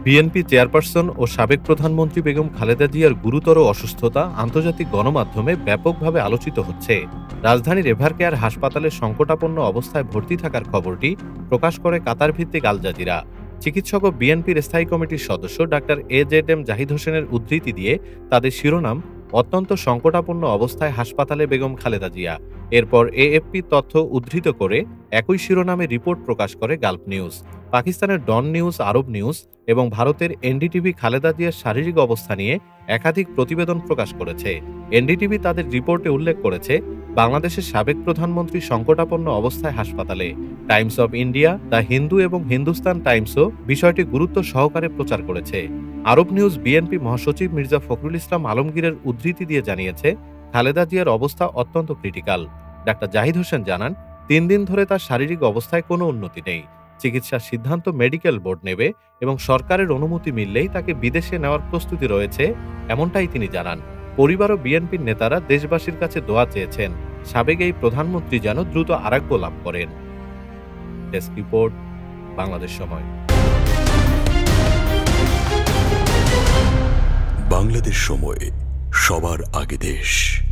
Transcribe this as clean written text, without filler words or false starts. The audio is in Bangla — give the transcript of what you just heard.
বিএনপি চেয়ারপারসন ও সাবেক প্রধানমন্ত্রী বেগম খালেদা জিয়ার গুরুতর অসুস্থতা আন্তর্জাতিক গণমাধ্যমে ব্যাপকভাবে আলোচিত হচ্ছে। রাজধানীর এভারকেয়ার হাসপাতালে সংকটাপন্ন অবস্থায় ভর্তি থাকার খবরটি প্রকাশ করে কাতার ভিত্তিক আল জাজিরা। চিকিৎসক ও বিএনপির স্থায়ী কমিটির সদস্য ডাক্তার এজেডএম জাহিদ হোসেনের উদ্ধৃতি দিয়ে তাদের শিরোনাম, অত্যন্ত সংকটাপন্ন অবস্থায় হাসপাতালে বেগম খালেদা জিয়া। এরপর এএফপি তথ্য উদ্ধৃত করে একই শিরোনামে রিপোর্ট প্রকাশ করে গালফ নিউজ। পাকিস্তানের ডন নিউজ, আরব নিউজ এবং ভারতের এনডিটিভি খালেদা জিয়ার শারীরিক অবস্থা নিয়ে একাধিক প্রতিবেদন প্রকাশ করেছে। এনডিটিভি তাদের রিপোর্টে উল্লেখ করেছে, বাংলাদেশের সাবেক প্রধানমন্ত্রী সংকটাপন্ন অবস্থায় হাসপাতালে। Times of India, the Hindu এবং হিন্দুস্তান টাইমসও বিষয়টি গুরুত্ব সহকারে প্রচার করেছে। আরব নিউজ বিএনপি মহাসচিব মির্জা ফখরুল ইসলাম আলমগীরের উদ্ধৃতি দিয়ে জানিয়েছে, খালেদা জিয়ার অবস্থা অত্যন্ত ক্রিটিক্যাল। ডাক্তার জাহিদ হোসেন জানান, ৩ দিন ধরে তার শারীরিক অবস্থায় কোনো উন্নতি নেই। চিকিৎসার সিদ্ধান্ত মেডিকেল বোর্ড নেবে এবং সরকারের অনুমতি মিললেই তাকে বিদেশে নেওয়ার প্রস্তুতি রয়েছে, এমনটাই তিনি জানান। পরিবার ও বিএনপির নেতারা দেশবাসীর কাছে দোয়া চেয়েছেন সাবেক এই প্রধানমন্ত্রী যেন দ্রুত আরোগ্য লাভ করেন। ডেস্ক রিপোর্ট, বাংলাদেশ সময়। বাংলাদেশ সময়, সবার আগে দেশ।